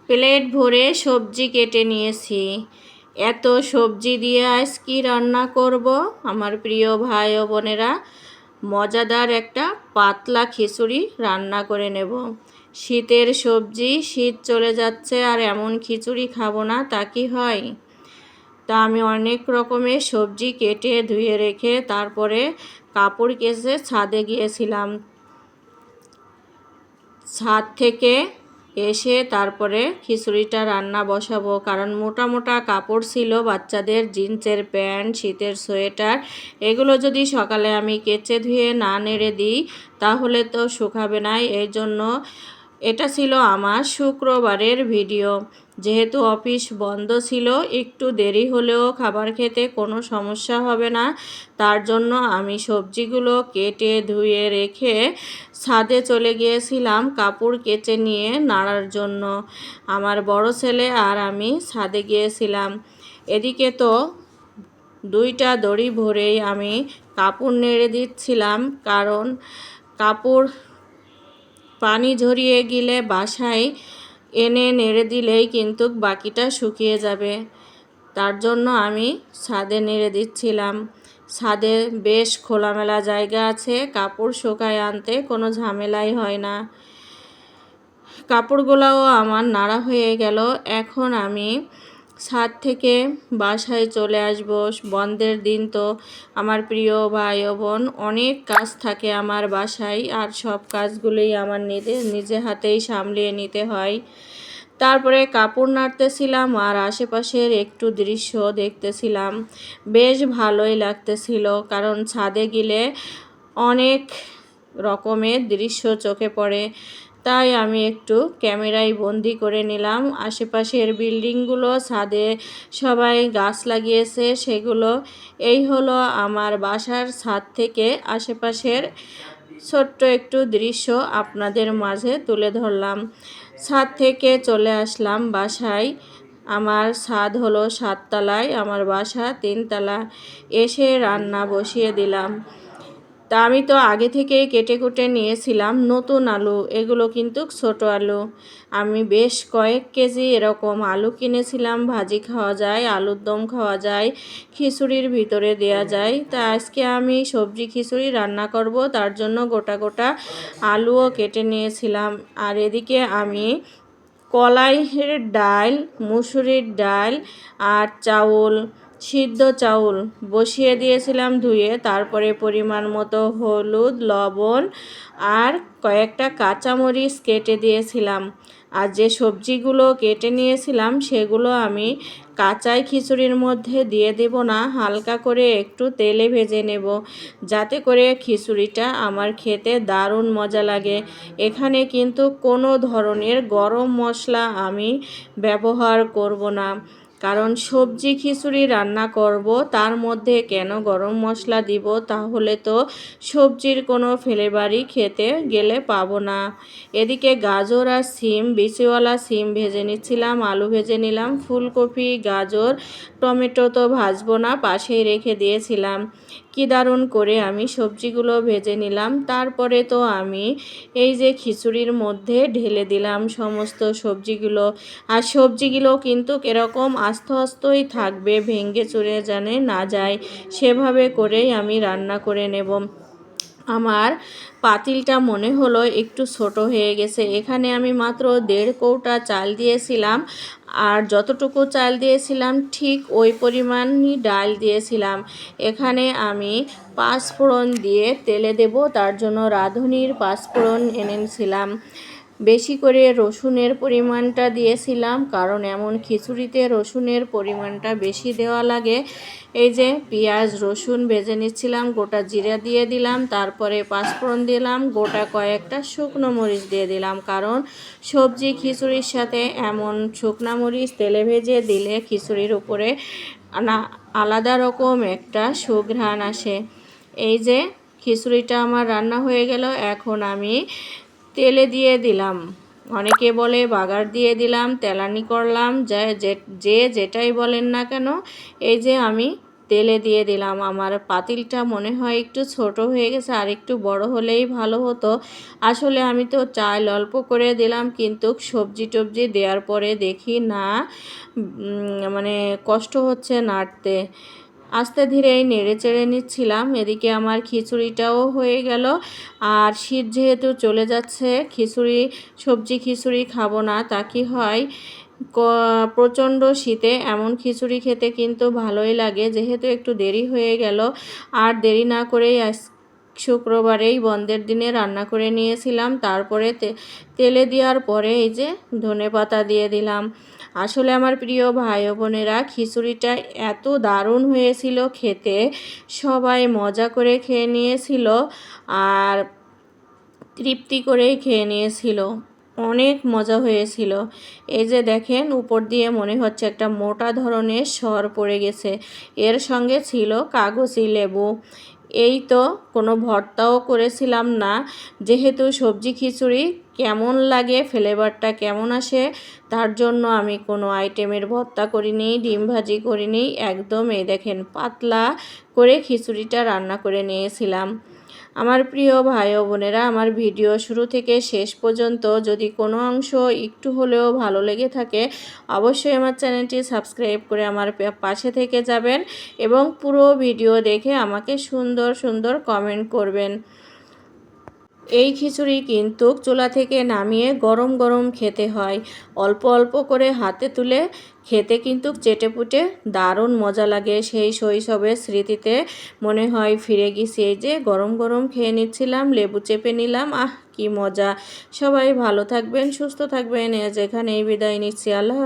Plate ভরে সবজি কেটে নিয়েছি। এত সবজি দিয়ে আজ কি রান্না করব আমার প্রিয় ভাই ও বোনেরা? মজাদার একটা পাতলা খিচুড়ি রান্না করে নেব। শীতের সবজি, শীত চলে যাচ্ছে আর এমন খিচুড়ি খাবো না তা কি হয়? তা আমি অনেক রকমের সবজি কেটে ধুয়ে রেখে তারপরে কাপড় কেচে ছাদে গিয়েছিলাম। ছাদ থেকে এসে তারপরে খিচুড়িটা রান্না বসাবো, কারণ মোটা মোটা কাপড় ছিল, বাচ্চাদের জিন্সের প্যান্ট, শীতের সোয়েটার, এগুলো যদি সকালে আমি কেচে ধুয়ে না নেড়ে দিই তাহলে তো শুকাবে না। এই জন্য এটা ছিল আমার শুক্রবারের ভিডিও। যেহেতু অফিস বন্ধ ছিল, একটু দেরি হলেও খাবার খেতে কোনো সমস্যা হবে না, তার জন্য আমি সবজিগুলো কেটে ধুয়ে রেখে ছাদে চলে গিয়েছিলাম কাপড় কেচে নিয়ে নাড়ার জন্য। আমার বড় ছেলে আর আমি ছাদে গিয়েছিলাম। এদিকে তো দুইটা দড়ি ভরেই আমি কাপড় নেড়ে দিচ্ছিলাম, কারণ কাপড় পানি ঝরিয়ে গেলে বাসায় এনে নেড়ে দিলেই কিন্তু বাকিটা শুকিয়ে যাবে। তার জন্য আমি ছাদে নেড়ে দিচ্ছিলাম। ছাদে বেশ খোলামেলা জায়গা আছে, কাপড় শুকায় আনতে কোনো ঝামেলাই হয় না। কাপড়গুলোও আমার নাড়া হয়ে গেল। এখন আমি ছাদ থেকে বাসায় চলে আসব। বন্ধের দিন তো আমার প্রিয় ভাই ও বোন, অনেক কাজ থাকে আমার বাসায়, আর সব কাজগুলোই আমার নিজে হাতেই সামলিয়ে নিতে হয়। তারপরে কাপড় নাড়তেছিলাম আর আশেপাশের একটু দৃশ্য দেখতেছিলাম। বেশ ভালোই লাগতেছিল, কারণ ছাদে গেলে অনেক রকমের দৃশ্য চোখে পড়ে। তাই আমি একটু ক্যামেরায় বন্দি করে নিলাম আশেপাশের বিল্ডিংগুলো, ছাদে সবাই গাছ লাগিয়েছে সেগুলো। এই হলো আমার বাসার ছাদ থেকে আশেপাশের ছোট্ট একটু দৃশ্য আপনাদের মাঝে তুলে ধরলাম। ছাদ থেকে চলে আসলাম বাসায়। আমার ছাদ হলো 7 তলায়, আমার বাসা 3 তলা। এসে রান্না বসিয়ে দিলাম। তা আমি তো আগে থেকেই কেটে কুটে নিয়েছিলাম নতুন আলু, এগুলো কিন্তু ছোট আলু। আমি বেশ কয়েক কেজি এরকম আলু কিনেছিলাম। ভাজি খাওয়া যায়, আলুর দম খাওয়া যায়, খিচুড়ির ভিতরে দেওয়া যায়। তা আজকে আমি সবজি খিচুড়ি রান্না করব, তার জন্য গোটা গোটা আলুও কেটে নিয়েছিলাম। আর এদিকে আমি কলাইয়ের ডাল, মুসুরির ডাল আর চাউল, সিদ্ধ চাউল বসিয়ে দিয়েছিলাম ধুয়ে। তারপরে পরিমাণ মতো হলুদ, লবণ আর কয়েকটা কাঁচামরিচ কেটে দিয়েছিলাম। আর যে সবজিগুলো কেটে নিয়েছিলাম সেগুলো আমি কাঁচাই খিচুড়ির মধ্যে দিয়ে দেব না, হালকা করে একটু তেলে ভেজে নেব, যাতে করে খিচুড়িটা আমার খেতে দারুণ মজা লাগে। এখানে কিন্তু কোনো ধরনের গরম মশলা আমি ব্যবহার করব না, কারণ সবজি খিচুড়ি রান্না করব, তার মধ্যে কেন গরম মশলা দিব? তাহলে তো সবজির কোনো ফ্লেভারই খেতে গেলে পাবো না। এদিকে গাজর আর সিম, বিচিওয়ালা সিম ভেজে নিচ্ছিলাম, আলু ভেজে নিলাম, ফুলকপি, গাজর, টমেটো তো ভাজবো না, পাশেই রেখে দিয়েছিলাম। কি দারুণ করে আমি সবজিগুলো ভেজে নিলাম। তারপরে তো আমি এই যে খিচুড়ির মধ্যে ঢেলে দিলাম সমস্ত সবজিগুলো। আর সবজিগুলো কিন্তু এরকম আস্তে আস্তেই থাকবে, ভেঙে চুরে জানে না যায়, সেভাবে করেই আমি রান্না করে নেব। আমার পাতিলটা মনে হলো একটু ছোট হয়ে গেছে। এখানে আমি মাত্র 1.5 কৌটা চাল দিয়েছিলাম, আর যতটুকু চাল দিয়েছিলাম ঠিক ওই পরিমাণই ডাল দিয়েছিলাম। এখানে আমি 5 ফোড়ন দিয়ে তেলে দেব, তার জন্য রাঁধুনির 5 ফোড়ন এনেছিলাম। বেশি করে রসুনের পরিমাণটা দিয়েছিলাম, কারণ এমন খিচুড়িতে রসুনের পরিমাণটা বেশি দেওয়া লাগে। এই যে পেঁয়াজ রসুন ভেজে নিচ্ছিলাম, গোটা জিরা দিয়ে দিলাম, তারপরে 5 ফোড়ন দিলাম, গোটা কয়েকটা শুকনো মরিচ দিয়ে দিলাম, কারণ সবজি খিচুড়ির সাথে এমন শুকনো মরিচ তেলে ভেজে দিলে খিচুড়ির উপরে আলাদা রকম একটা সুঘ্রাণ আসে। এই যে খিচুড়িটা আমার রান্না হয়ে গেল, এখন আমি তেলে দিয়ে দিলাম। অনেকে বলে বাগার দিয়ে দিলাম, তেলানি করলাম, যে যেটাই বলেন না কেন। এই যে আমি তেলে দিয়ে দিলাম। আমার পাতিলটা মনে হয় একটু ছোট হয়ে গেছে, আর একটু বড় হলেই ভালো হতো। আসলে আমি তো চাল অল্প করে দিলাম, কিন্তু সবজি টবজি দেওয়ার পরে দেখি না মানে কষ্ট হচ্ছে নাড়তে। আস্তে ধীরেই নেড়ে চেড়ে নিচ্ছিলাম। এদিকে আমার খিচুড়িটাও হয়ে গেল। আর শীত যেহেতু চলে যাচ্ছে, সবজি খিচুড়ি খাবো না তা কি হয়? প্রচণ্ড শীতে এমন খিচুড়ি খেতে কিন্তু ভালোই লাগে। যেহেতু একটু দেরি হয়ে গেল, আর দেরি না করেই শুক্রবারেই বন্ধের দিনে রান্না করে নিয়েছিলাম। তারপরে তেলে দেওয়ার পরে এই যে ধনেপাতা দিয়ে দিলাম। আসলে আমার প্রিয় ভাই ও বোনেরা, খিচুড়িটা এত দারুণ হয়েছিল খেতে, সবাই মজা করে খেয়ে নিয়েছিল আর তৃপ্তি করেই খেয়ে নিয়েছিল। অনেক মজা হয়েছিল। এই যে দেখেন, উপর দিয়ে মনে হচ্ছে একটা মোটা ধরনের সর পড়ে গেছে। এর সঙ্গে ছিল কাগজি লেবু। এই তো, কোনো ভর্তাও করেছিলাম না। যেহেতু সবজি খিচুড়ি কেমন লাগে, ফ্লেভারটা কেমন আসে, তার জন্য আমি কোনো আইটেমের ভর্তা করিনি, ডিম ভাজি করিনি। একদম এই দেখেন, পাতলা করে খিচুড়িটা রান্না করে নিয়েছিলাম। আমার প্রিয় ভাই ও বোনেরা, আমার ভিডিও শুরু থেকে শেষ পর্যন্ত যদি কোনো অংশ একটু হলেও ভালো লেগে থাকে, অবশ্যই আমার চ্যানেলটি সাবস্ক্রাইব করে আমার পাশে থেকে যাবেন এবং পুরো ভিডিও দেখে আমাকে সুন্দর সুন্দর কমেন্ট করবেন। এই খিচুড়ি কিন্তু চুলা থেকে নামিয়ে গরম গরম খেতে হয়। অল্প অল্প করে হাতে তুলে খেতে কিন্তু চেটেপুটে দারুণ মজা লাগে। সেই শৈশবের স্মৃতিতে মনে হয় ফিরে গেছি। এই যে গরম গরম খেয়ে নিচ্ছিলাম, লেবু চেপে নিলাম। আহ, কি মজা! সবাই ভালো থাকবেন, সুস্থ থাকবেন। যেখানেই বিদায় নিচ্ছি। আল্লাহ।